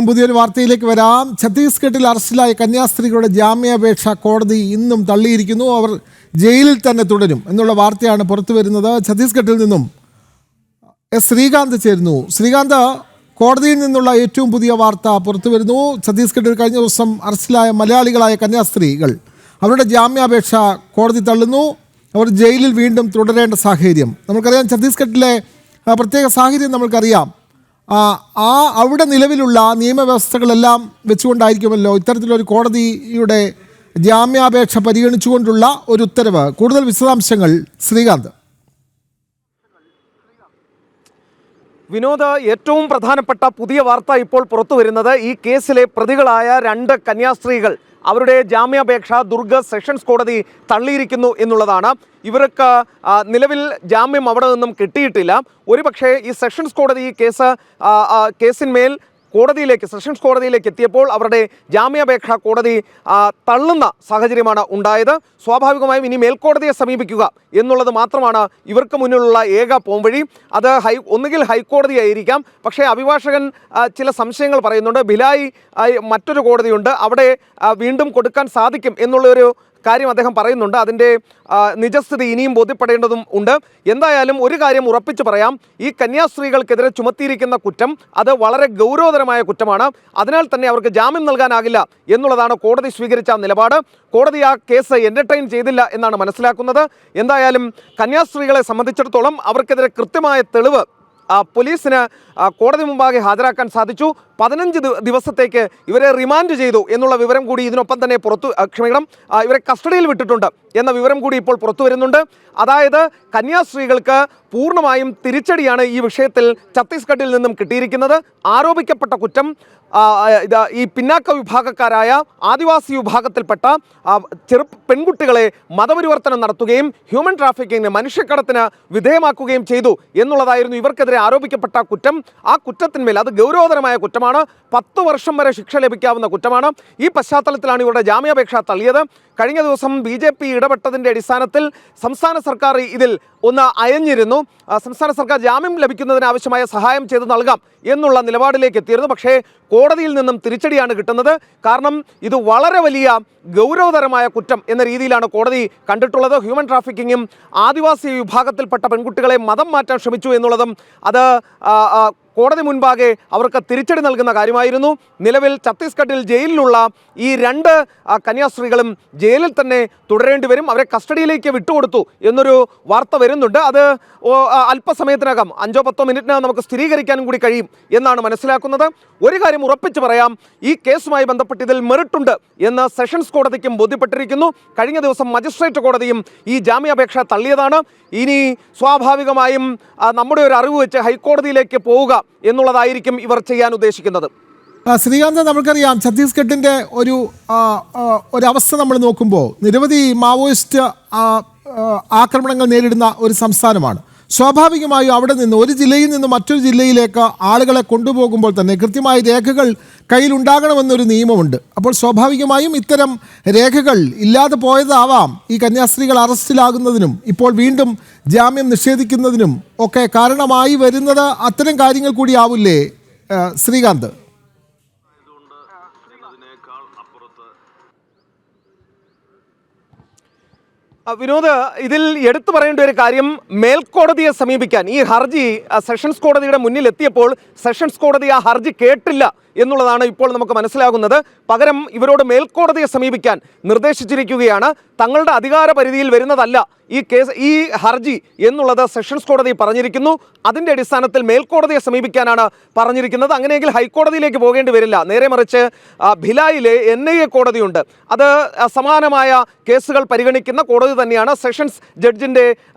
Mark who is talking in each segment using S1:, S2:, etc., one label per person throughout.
S1: പുതിയൊരു വാർത്തയിലേക്ക് വരാം. ഛത്തീസ്ഗഡിൽ അറസ്റ്റിലായ കന്യാസ്ത്രീകളുടെ ജാമ്യാപേക്ഷ കോടതി ഇന്നും തള്ളിയിരിക്കുന്നു. അവർ ജയിലിൽ തന്നെ തുടരും എന്നുള്ള വാർത്തയാണ് പുറത്തു വരുന്നത്. ഛത്തീസ്ഗഡിൽ നിന്നും ശ്രീകാന്ത് ചേരുന്നു. ശ്രീകാന്ത്, കോടതിയിൽ നിന്നുള്ള ഏറ്റവും പുതിയ വാർത്ത പുറത്തു വരുന്നു. ഛത്തീസ്ഗഡിൽ കഴിഞ്ഞ ദിവസം അറസ്റ്റിലായ മലയാളികളായ കന്യാസ്ത്രീകൾ അവരുടെ ജാമ്യാപേക്ഷ കോടതി തള്ളുന്നു. അവർ ജയിലിൽ വീണ്ടും തുടരേണ്ട സാഹചര്യം നമുക്കറിയാം. ഛത്തീസ്ഗഡിലെ പ്രത്യേക സാഹചര്യം നമ്മൾക്കറിയാം. അവിടെ നിലവിലുള്ള നിയമവ്യവസ്ഥകളെല്ലാം വെച്ചുകൊണ്ടായിരിക്കുമല്ലോ ഇത്തരത്തിലൊരു കോടതിയുടെ ജാമ്യാപേക്ഷ പരിഗണിച്ചുകൊണ്ടുള്ള ഒരു ഉത്തരവ്. കൂടുതൽ വിശദാംശങ്ങൾ ശ്രീകാന്ത്.
S2: വിനോദ്, ഏറ്റവും പ്രധാനപ്പെട്ട പുതിയ വാർത്ത ഇപ്പോൾ പുറത്തു വരുന്നത് ഈ കേസിലെ പ്രതികളായ 2 കന്യാസ്ത്രീകൾ അവരുടെ ജാമ്യാപേക്ഷ ദുർഗ് സെഷൻസ് കോടതി തള്ളിയിരിക്കുന്നു എന്നുള്ളതാണ്. ഇവർക്ക് നിലവിൽ ജാമ്യം അവിടെ നിന്നും കിട്ടിയിട്ടില്ല. ഒരുപക്ഷെ ഈ സെഷൻസ് കോടതി ഈ കേസിന്മേൽ സെഷൻസ് കോടതിയിലേക്ക് എത്തിയപ്പോൾ അവരുടെ ജാമ്യാപേക്ഷ കോടതി തള്ളുന്ന സാഹചര്യമാണ് ഉണ്ടായത്. സ്വാഭാവികമായും ഇനി മേൽക്കോടതിയെ സമീപിക്കുക എന്നുള്ളത് മാത്രമാണ് ഇവർക്ക് മുന്നിലുള്ള ഏക പോംവഴി. അത് ഒന്നുകിൽ ഹൈക്കോടതിയായിരിക്കാം. പക്ഷേ അഭിഭാഷകൻ ചില സംശയങ്ങൾ പറയുന്നുണ്ട്. ഭിലായി മറ്റൊരു കോടതിയുണ്ട്, അവിടെ വീണ്ടും കൊടുക്കാൻ സാധിക്കും എന്നുള്ളൊരു കാര്യം അദ്ദേഹം പറയുന്നുണ്ട്. അതിൻ്റെ നിജസ്ഥിതി ഇനിയും ബോധ്യപ്പെടേണ്ടതും ഉണ്ട്. എന്തായാലും ഒരു കാര്യം ഉറപ്പിച്ച് പറയാം, ഈ കന്യാസ്ത്രീകൾക്കെതിരെ ചുമത്തിയിരിക്കുന്ന കുറ്റം അത് വളരെ ഗൗരവതരമായ കുറ്റമാണ്. അതിനാൽ തന്നെ അവർക്ക് ജാമ്യം നൽകാനാകില്ല എന്നുള്ളതാണ് കോടതി സ്വീകരിച്ച നിലപാട്. കോടതി ആ കേസ് എൻ്റർടൈൻ ചെയ്തില്ല എന്നാണ് മനസ്സിലാക്കുന്നത്. എന്തായാലും കന്യാസ്ത്രീകളെ സംബന്ധിച്ചിടത്തോളം അവർക്കെതിരെ കൃത്യമായ തെളിവ് പോലീസിന് കോടതി മുമ്പാകെ ഹാജരാക്കാൻ സാധിച്ചു. 15 ദിവസത്തേക്ക് ഇവരെ റിമാൻഡ് ചെയ്തു എന്നുള്ള വിവരം കൂടി ഇതിനൊപ്പം തന്നെ ഇവരെ കസ്റ്റഡിയിൽ വിട്ടിട്ടുണ്ട് എന്ന വിവരം കൂടി ഇപ്പോൾ പുറത്തു വരുന്നുണ്ട്. അതായത് കന്യാസ്ത്രീകൾക്ക് പൂർണ്ണമായും തിരിച്ചടിയാണ് ഈ വിഷയത്തിൽ ഛത്തീസ്ഗഡിൽ നിന്നും കിട്ടിയിരിക്കുന്നത്. ആരോപിക്കപ്പെട്ട കുറ്റം ഈ പിന്നാക്ക വിഭാഗക്കാരായ ആദിവാസി വിഭാഗത്തിൽപ്പെട്ട പെൺകുട്ടികളെ മതപരിവർത്തനം നടത്തുകയും ഹ്യൂമൻ ട്രാഫിക്കിങ്ങിന് മനുഷ്യക്കടത്തിന് വിധേയമാക്കുകയും ചെയ്തു എന്നുള്ളതായിരുന്നു ഇവർക്കെതിരെ ആരോപിക്കപ്പെട്ട കുറ്റം. ആ കുറ്റത്തിന്മേൽ അത് ഗൗരവതരമായ കുറ്റമാണ്. 10 വർഷം വരെ ശിക്ഷ ലഭിക്കാവുന്ന കുറ്റമാണ്. ഈ പശ്ചാത്തലത്തിലാണ് ഇവരുടെ ജാമ്യാപേക്ഷ തള്ളിയത്. കഴിഞ്ഞ ദിവസം BJP ഇടപെട്ടതിൻ്റെ അടിസ്ഥാനത്തിൽ സംസ്ഥാന സർക്കാർ ഇതിൽ ഒന്ന് അയഞ്ഞിരുന്നു. സംസ്ഥാന സർക്കാർ ജാമ്യം ലഭിക്കുന്നതിന് ആവശ്യമായ സഹായം ചെയ്ത് നൽകാം എന്നുള്ള നിലപാടിലേക്ക് എത്തിയിരുന്നു. പക്ഷേ കോടതിയിൽ നിന്നും തിരിച്ചടിയാണ് കിട്ടുന്നത്. കാരണം ഇത് വളരെ വലിയ ഗൗരവതരമായ കുറ്റം എന്ന രീതിയിലാണ് കോടതി കണ്ടിട്ടുള്ളത്. ഹ്യൂമൻ ട്രാഫിക്കിങ്ങും ആദിവാസി വിഭാഗത്തിൽപ്പെട്ട പെൺകുട്ടികളെ മതം മാറ്റാൻ ശ്രമിച്ചു എന്നുള്ളതും അത് കോടതി മുൻപാകെ അവർക്ക് തിരിച്ചടി നൽകുന്ന കാര്യമായിരുന്നു. നിലവിൽ ഛത്തീസ്ഗഡിൽ ജയിലിലുള്ള ഈ 2 കന്യാസ്ത്രീകളും ജയിലിൽ തന്നെ തുടരേണ്ടി വരും. അവരെ കസ്റ്റഡിയിലേക്ക് വിട്ടുകൊടുത്തു എന്നൊരു വാർത്ത വരുന്നുണ്ട്. അത് അല്പസമയത്തിനകം 5-10 മിനിറ്റിനകം നമുക്ക് സ്ഥിരീകരിക്കാനും കൂടി കഴിയും എന്നാണ് മനസ്സിലാക്കുന്നത്. ഒരു കാര്യം ഉറപ്പിച്ച് പറയാം, ഈ കേസുമായി ബന്ധപ്പെട്ട് ഇതിൽ മെറിട്ടുണ്ട് എന്ന് സെഷൻസ് കോടതിക്കും ബോധ്യപ്പെട്ടിരിക്കുന്നു. കഴിഞ്ഞ ദിവസം മജിസ്ട്രേറ്റ് കോടതിയും ഈ ജാമ്യാപേക്ഷ തള്ളിയതാണ്. ഇനി സ്വാഭാവികമായും നമ്മുടെ ഒരു അറിവ് വെച്ച് ഹൈക്കോടതിയിലേക്ക് പോവുക എന്നുള്ളതായിരിക്കും ഇവർ ചെയ്യാൻ ഉദ്ദേശിക്കുന്നത്.
S1: ശ്രീകാന്ത്, നമുക്കറിയാം ഛത്തീസ്ഗഡിൻ്റെ ഒരവസ്ഥ നമ്മൾ നോക്കുമ്പോൾ നിരവധി മാവോയിസ്റ്റ് ആക്രമണങ്ങൾ നേരിടുന്ന ഒരു സംസ്ഥാനമാണ്. സ്വാഭാവികമായും അവിടെ നിന്ന് ഒരു ജില്ലയിൽ നിന്ന് മറ്റൊരു ജില്ലയിലേക്ക് ആളുകളെ കൊണ്ടുപോകുമ്പോൾ തന്നെ കൃത്യമായ രേഖകൾ കയ്യിലുണ്ടാകണമെന്നൊരു നിയമമുണ്ട്. അപ്പോൾ സ്വാഭാവികമായും ഇത്തരം രേഖകൾ ഇല്ലാതെ പോയതാവാം ഈ കന്യാസ്ത്രീകൾ അറസ്റ്റിലാകുന്നതിനും ഇപ്പോൾ വീണ്ടും ജാമ്യം നിഷേധിക്കുന്നതിനും ഒക്കെ കാരണമായി വരുന്നത്. അത്തരം കാര്യങ്ങൾ കൂടി ആവില്ലേ ശ്രീകാന്ത്?
S2: വിനോദ്, ഇതിൽ എടുത്തു പറയേണ്ട ഒരു കാര്യം, മേൽക്കോടതിയെ സമീപിക്കാൻ ഈ ഹർജി സെഷൻസ് കോടതിയുടെ മുന്നിൽ എത്തിയപ്പോൾ സെഷൻസ് കോടതി ആ ഹർജി കേട്ടില്ല എന്നുള്ളതാണ് ഇപ്പോൾ നമുക്ക് മനസ്സിലാകുന്നത്. പകരം ഇവരോട് മേൽക്കോടതിയെ സമീപിക്കാൻ നിർദ്ദേശിച്ചിരിക്കുകയാണ്. തങ്ങളുടെ അധികാര പരിധിയിൽ വരുന്നതല്ല ഈ ഹർജി എന്നുള്ളത് സെഷൻസ് കോടതി പറഞ്ഞിരിക്കുന്നു. അതിൻ്റെ അടിസ്ഥാനത്തിൽ മേൽക്കോടതിയെ സമീപിക്കാനാണ് പറഞ്ഞിരിക്കുന്നത്. അങ്ങനെയെങ്കിൽ ഹൈക്കോടതിയിലേക്ക് പോകേണ്ടി വരില്ല. നേരെ മറിച്ച് ഭിലായിലെ NIA കോടതിയുണ്ട്. അത് സമാനമായ കേസുകൾ പരിഗണിക്കുന്ന കോടതി തന്നെയാണ്. സെഷൻസ് ജഡ്ജിൻ്റെ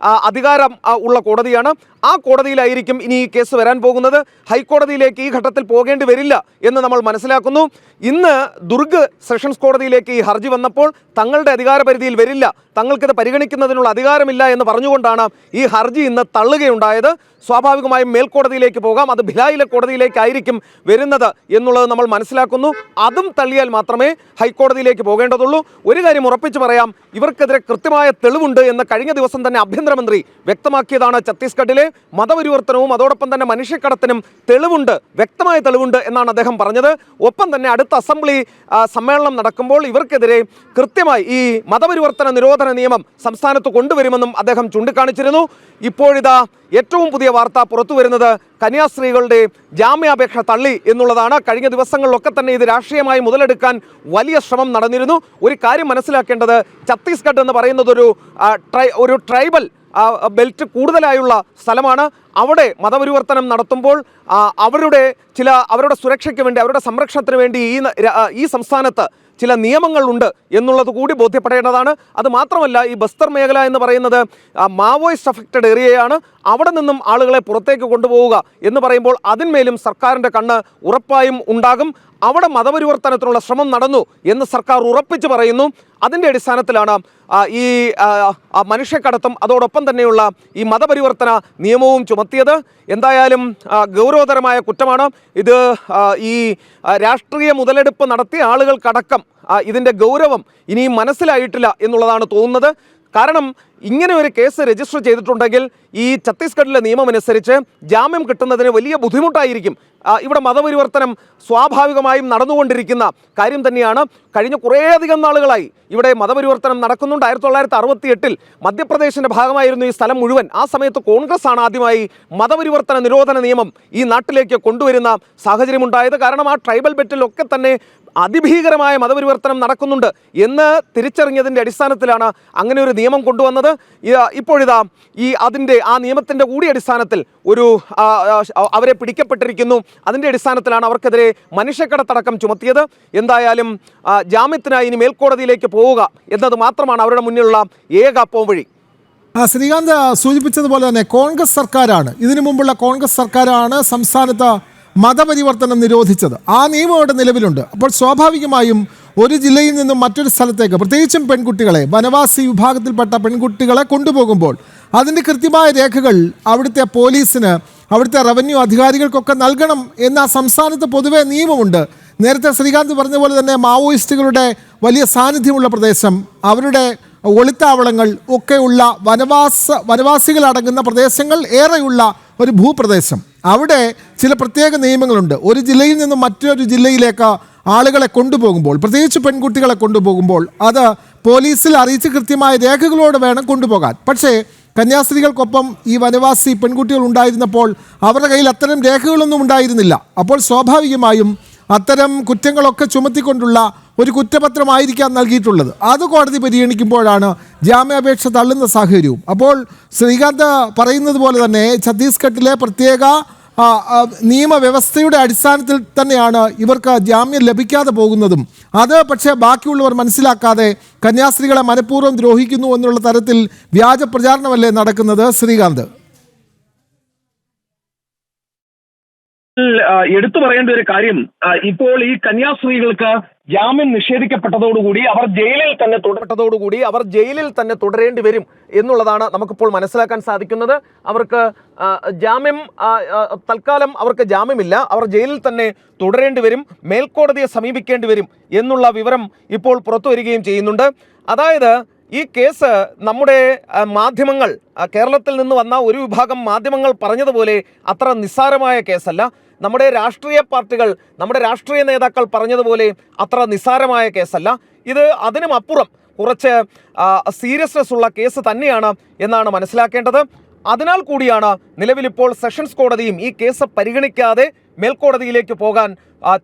S2: അധികാരം ഉള്ള കോടതിയാണ്. ആ കോടതിയിലായിരിക്കും ഇനി ഈ കേസ് വരാൻ പോകുന്നത്. ഹൈക്കോടതിയിലേക്ക് ഈ ഘട്ടത്തിൽ പോകേണ്ടി വരില്ല എന്ന് നമ്മൾ മനസ്സിലാക്കുന്നു. ഇന്ന് ദുർഗ് സെഷൻസ് കോടതിയിലേക്ക് ഈ ഹർജി വന്നപ്പോൾ തങ്ങളുടെ അധികാര പരിധിയിൽ വരില്ല, തങ്ങൾക്കിത് പരിഗണിക്കുന്നതിനുള്ള അധികാരമില്ല എന്ന് പറഞ്ഞുകൊണ്ടാണ് ഈ ഹർജി ഇന്ന് തള്ളുകയുണ്ടായത്. സ്വാഭാവികമായും മേൽക്കോടതിയിലേക്ക് പോകാം, അത് ഭിലായിലെ കോടതിയിലേക്കായിരിക്കും വരുന്നത് എന്നുള്ളത് നമ്മൾ മനസ്സിലാക്കുന്നു. അതും തള്ളിയാൽ മാത്രമേ ഹൈക്കോടതിയിലേക്ക് പോകേണ്ടതുള്ളൂ. ഒരു കാര്യം ഉറപ്പിച്ച് പറയാം, ഇവർക്കെതിരെ കൃത്യമായ തെളിവുണ്ട് എന്ന് കഴിഞ്ഞ ദിവസം തന്നെ ആഭ്യന്തരമന്ത്രി വ്യക്തമാക്കിയതാണ് ഛത്തീസ്ഗഡിലെ. മതപരിവർത്തനവും അതോടൊപ്പം തന്നെ മനുഷ്യക്കടത്തിനും തെളിവുണ്ട്, വ്യക്തമായ തെളിവുണ്ട് എന്നാണ് അദ്ദേഹം പറഞ്ഞത്. ഒപ്പം തന്നെ അടുത്ത അസംബ്ലി സമ്മേളനം നടക്കുമ്പോൾ ഇവർക്കെതിരെ കൃത്യമായി ഈ മതപരിവർത്തന നിരോധന നിയമം സംസ്ഥാനത്ത് കൊണ്ടുവരുമെന്നും അദ്ദേഹം ചൂണ്ടിക്കാണിച്ചിരുന്നു. ഇപ്പോഴിതാ ഏറ്റവും പുതിയ വാർത്ത പുറത്തു വരുന്നത് കന്യാസ്ത്രീകളുടെ ജാമ്യാപേക്ഷ തള്ളി എന്നുള്ളതാണ്. കഴിഞ്ഞ ദിവസങ്ങളിലൊക്കെ തന്നെ ഇത് രാഷ്ട്രീയമായി മുതലെടുക്കാൻ വലിയ ശ്രമം നടന്നിരുന്നു. ഒരു കാര്യം മനസ്സിലാക്കേണ്ടത്, ഛത്തീസ്ഗഡ് എന്ന് പറയുന്നത് ഒരു ട്രൈബൽ ബെൽറ്റ് കൂടുതലായുള്ള സ്ഥലമാണ്. അവിടെ മതപരിവർത്തനം നടത്തുമ്പോൾ അവരുടെ സുരക്ഷയ്ക്ക് വേണ്ടി, അവരുടെ സംരക്ഷണത്തിന് വേണ്ടി ഈ സംസ്ഥാനത്ത് ചില നിയമങ്ങളുണ്ട് എന്നുള്ളത് കൂടി ബോധ്യപ്പെടേണ്ടതാണ്. അത് മാത്രമല്ല, ഈ ബസ്തർ മേഖല എന്ന് പറയുന്നത് മാവോയിസ്റ്റ് അഫക്റ്റഡ് ഏരിയയാണ്. അവിടെ നിന്നും ആളുകളെ പുറത്തേക്ക് കൊണ്ടുപോവുക എന്ന് പറയുമ്പോൾ അതിന്മേലും സർക്കാരിൻ്റെ കണ്ണ് ഉറപ്പായും ഉണ്ടാകും. അവിടെ മതപരിവർത്തനത്തിനുള്ള ശ്രമം നടന്നു എന്ന് സർക്കാർ ഉറപ്പിച്ച് പറയുന്നു. അതിൻ്റെ അടിസ്ഥാനത്തിലാണ് ഈ മനുഷ്യക്കടത്തും അതോടൊപ്പം തന്നെയുള്ള ഈ മതപരിവർത്തന നിയമവും ചുമത്തിയത്. എന്തായാലും ഗൗരവതരമായ കുറ്റമാണ് ഇത്. ഈ രാഷ്ട്രീയ മുതലെടുപ്പ് നടത്തിയ ആളുകൾക്കടക്കം ഇതിൻ്റെ ഗൗരവം ഇനിയും മനസ്സിലായിട്ടില്ല എന്നുള്ളതാണ് തോന്നുന്നത്. കാരണം ഇങ്ങനെ ഒരു കേസ് രജിസ്റ്റർ ചെയ്തിട്ടുണ്ടെങ്കിൽ ഈ ഛത്തീസ്ഗഡിലെ നിയമമനുസരിച്ച് ജാമ്യം കിട്ടുന്നതിന് വലിയ ബുദ്ധിമുട്ടായിരിക്കും. ഇവിടെ മതപരിവർത്തനം സ്വാഭാവികമായും നടന്നുകൊണ്ടിരിക്കുന്ന കാര്യം തന്നെയാണ്. കഴിഞ്ഞ കുറേയധികം നാളുകളായി ഇവിടെ മതപരിവർത്തനം നടക്കുന്നുണ്ട്. 1968 മധ്യപ്രദേശിൻ്റെ ഭാഗമായിരുന്നു ഈ സ്ഥലം മുഴുവൻ. ആ സമയത്ത് കോൺഗ്രസ് ആണ് ആദ്യമായി മതപരിവർത്തന നിരോധന നിയമം ഈ നാട്ടിലേക്ക് കൊണ്ടുവരുന്ന സാഹചര്യമുണ്ടായത്. കാരണം ആ ട്രൈബൽ ബെൽറ്റിലൊക്കെ തന്നെ അതിഭീകരമായ മതപരിവർത്തനം നടക്കുന്നുണ്ട് എന്ന് തിരിച്ചറിഞ്ഞതിൻ്റെ അടിസ്ഥാനത്തിലാണ് അങ്ങനെ ഒരു നിയമം കൊണ്ടുവന്നത്. ഇപ്പോഴിതാ ആ നിയമത്തിൻ്റെ കൂടി അടിസ്ഥാനത്തിൽ അവരെ പിടിക്കപ്പെട്ടിരിക്കുന്നു. അതിൻ്റെ അടിസ്ഥാനത്തിലാണ് അവർക്കെതിരെ മനുഷ്യക്കടത്തടക്കം ചുമത്തിയത്. എന്തായാലും ജാമ്യത്തിനായി ഇനി മേൽക്കോടതിയിലേക്ക് പോവുക എന്നത് മാത്രമാണ് അവരുടെ മുന്നിലുള്ള ഏക പോംവഴി.
S1: ശ്രീകാന്ത് സൂചിപ്പിച്ചതുപോലെ തന്നെ കോൺഗ്രസ് സർക്കാരാണ്, ഇതിനു മുമ്പുള്ള കോൺഗ്രസ് സർക്കാരാണ് സംസ്ഥാനത്ത് മതപരിവർത്തനം നിരോധിച്ചത്. ആ നിയമം അവിടെ നിലവിലുണ്ട്. അപ്പോൾ സ്വാഭാവികമായും ഒരു ജില്ലയിൽ നിന്നും മറ്റൊരു സ്ഥലത്തേക്ക്, പ്രത്യേകിച്ചും പെൺകുട്ടികളെ, വനവാസി വിഭാഗത്തിൽപ്പെട്ട പെൺകുട്ടികളെ കൊണ്ടുപോകുമ്പോൾ അതിൻ്റെ കൃത്യമായ രേഖകൾ അവിടുത്തെ പോലീസിന്, അവിടുത്തെ റവന്യൂ അധികാരികൾക്കൊക്കെ നൽകണം എന്ന സംസ്ഥാനത്ത് പൊതുവെ നിയമമുണ്ട്. നേരത്തെ ശ്രീകാന്ത് പറഞ്ഞ പോലെ തന്നെ മാവോയിസ്റ്റുകളുടെ വലിയ സാന്നിധ്യമുള്ള പ്രദേശം, അവരുടെ ഒളിത്താവളങ്ങൾ ഒക്കെയുള്ള വനവാസികളടങ്ങുന്ന പ്രദേശങ്ങൾ ഏറെയുള്ള ഒരു ഭൂപ്രദേശം, അവിടെ ചില പ്രത്യേക നിയമങ്ങളുണ്ട്. ഒരു ജില്ലയിൽ നിന്നും മറ്റൊരു ജില്ലയിലേക്ക് ആളുകളെ കൊണ്ടുപോകുമ്പോൾ, പ്രത്യേകിച്ച് പെൺകുട്ടികളെ കൊണ്ടുപോകുമ്പോൾ, അത് പോലീസിൽ അറിയിച്ച് കൃത്യമായ രേഖകളോടെ വേണം കൊണ്ടുപോകാൻ. പക്ഷേ കന്യാസ്ത്രീകൾക്കൊപ്പം ഈ വനവാസി പെൺകുട്ടികൾ ഉണ്ടായിരുന്നപ്പോൾ അവരുടെ കയ്യിൽ അത്തരം രേഖകളൊന്നും ഉണ്ടായിരുന്നില്ല. അപ്പോൾ സ്വാഭാവികമായും അത്തരം കുറ്റങ്ങളൊക്കെ ചുമത്തിക്കൊണ്ടുള്ള ഒരു കുറ്റപത്രമായിരിക്കാം നൽകിയിട്ടുള്ളത്. അത് കോടതി പരിഗണിക്കുമ്പോഴാണ് ജാമ്യാപേക്ഷ തള്ളുന്ന സാഹചര്യവും. അപ്പോൾ ശ്രീകാന്ത് പറയുന്നത് പോലെ തന്നെ ഛത്തീസ്ഗഡിലെ പ്രത്യേക നിയമവ്യവസ്ഥയുടെ അടിസ്ഥാനത്തിൽ തന്നെയാണ് ഇവർക്ക് ജാമ്യം ലഭിക്കാതെ പോകുന്നതും. അത് പക്ഷേ ബാക്കിയുള്ളവർ മനസ്സിലാക്കാതെ കന്യാസ്ത്രീകളെ മനഃപൂർവ്വം ദ്രോഹിക്കുന്നു എന്നുള്ള തരത്തിൽ വ്യാജ പ്രചാരണമല്ലേ നടക്കുന്നത് ശ്രീകാന്ത്?
S3: എടുത്തു പറയേണ്ട ഒരു കാര്യം, ഇപ്പോൾ ഈ കന്യാസ്ത്രീകൾക്ക് ജാമ്യം നിഷേധിക്കപ്പെട്ടതോടുകൂടി അവർ
S2: ജയിലിൽ തന്നെ തുടരേണ്ടി വരും എന്നുള്ളതാണ് നമുക്കിപ്പോൾ മനസ്സിലാക്കാൻ സാധിക്കുന്നത്. അവർക്ക് ജാമ്യം തൽക്കാലം അവർക്ക് ജാമ്യമില്ല, അവർ ജയിലിൽ തന്നെ തുടരേണ്ടി വരും, മേൽക്കോടതിയെ സമീപിക്കേണ്ടി വരും എന്നുള്ള വിവരം ഇപ്പോൾ പുറത്തു വരികയും ചെയ്യുന്നുണ്ട്. അതായത് ഈ കേസ് നമ്മുടെ മാധ്യമങ്ങൾ, കേരളത്തിൽ നിന്ന് വന്ന ഒരു വിഭാഗം മാധ്യമങ്ങൾ പറഞ്ഞതുപോലെ അത്ര നിസ്സാരമായ കേസല്ല. നമ്മുടെ രാഷ്ട്രീയ പാർട്ടികൾ, നമ്മുടെ രാഷ്ട്രീയ നേതാക്കൾ പറഞ്ഞതുപോലെ അത്ര നിസ്സാരമായ കേസല്ല. ഇത് അതിനും അപ്പുറം കുറച്ച് സീരിയസ്നെസ് ഉള്ള കേസ് തന്നെയാണ് എന്നാണ് മനസ്സിലാക്കേണ്ടത്. അതിനാൽ കൂടിയാണ് നിലവിലിപ്പോൾ സെഷൻസ് കോടതിയും ഈ കേസ് പരിഗണിക്കാതെ മേൽക്കോടതിയിലേക്ക് പോകാൻ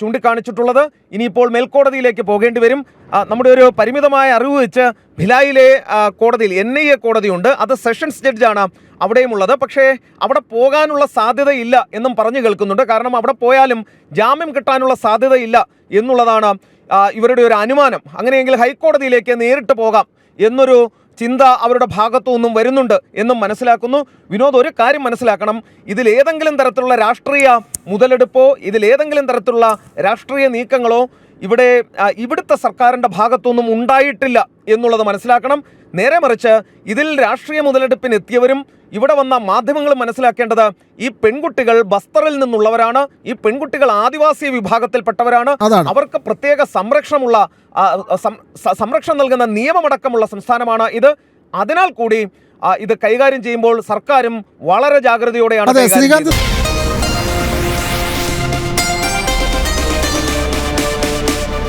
S2: ചൂണ്ടിക്കാണിച്ചിട്ടുള്ളത്. ഇനിയിപ്പോൾ മേൽക്കോടതിയിലേക്ക് പോകേണ്ടി വരും. നമ്മുടെ ഒരു പരിമിതമായ അറിവ് വെച്ച് ഭിലായിലെ കോടതിയിൽ NIA കോടതിയുണ്ട്, അത് സെഷൻസ് ജഡ്ജാണ് അവിടെയുമുള്ളത്. പക്ഷേ അവിടെ പോകാനുള്ള സാധ്യതയില്ല എന്നും പറഞ്ഞു കേൾക്കുന്നുണ്ട്. കാരണം അവിടെ പോയാലും ജാമ്യം കിട്ടാനുള്ള സാധ്യതയില്ല എന്നുള്ളതാണ് ഇവരുടെ ഒരു അനുമാനം. അങ്ങനെയെങ്കിൽ ഹൈക്കോടതിയിലേക്ക് നേരിട്ട് പോകാം എന്നൊരു ചിന്ത അവരുടെ ഭാഗത്തു നിന്നും വരുന്നുണ്ട് എന്നും മനസ്സിലാക്കുന്നു. വിനോദ്, ഒരു കാര്യം മനസ്സിലാക്കണം, ഇതിലേതെങ്കിലും തരത്തിലുള്ള രാഷ്ട്രീയ മുതലെടുപ്പോ ഇതിലേതെങ്കിലും തരത്തിലുള്ള രാഷ്ട്രീയ നീക്കങ്ങളോ ഇവിടുത്തെ സർക്കാരിൻ്റെ ഭാഗത്തുനിന്നും ഉണ്ടായിട്ടില്ല എന്നുള്ളത് മനസ്സിലാക്കണം. നേരെ മറിച്ച് ഇതിൽ രാഷ്ട്രീയ മുതലെടുപ്പിന് എത്തിയവരും ഇവിടെ വന്ന മാധ്യമങ്ങൾ മനസ്സിലാക്കേണ്ടത് ഈ പെൺകുട്ടികൾ ബസ്തറിൽ നിന്നുള്ളവരാണ്, ഈ പെൺകുട്ടികൾ ആദിവാസി വിഭാഗത്തിൽപ്പെട്ടവരാണ്, അവർക്ക് പ്രത്യേക സംരക്ഷണം നൽകുന്ന നിയമമടക്കമുള്ള സംസ്ഥാനമാണ് ഇത്. അതിനാൽ കൂടി ഇത് കൈകാര്യം ചെയ്യുമ്പോൾ സർക്കാരും വളരെ ജാഗ്രതയോടെയാണ്
S1: അതെ
S2: കൈകാര്യം
S1: ശ്രീകാന്ത്
S2: ചെയ്തത്.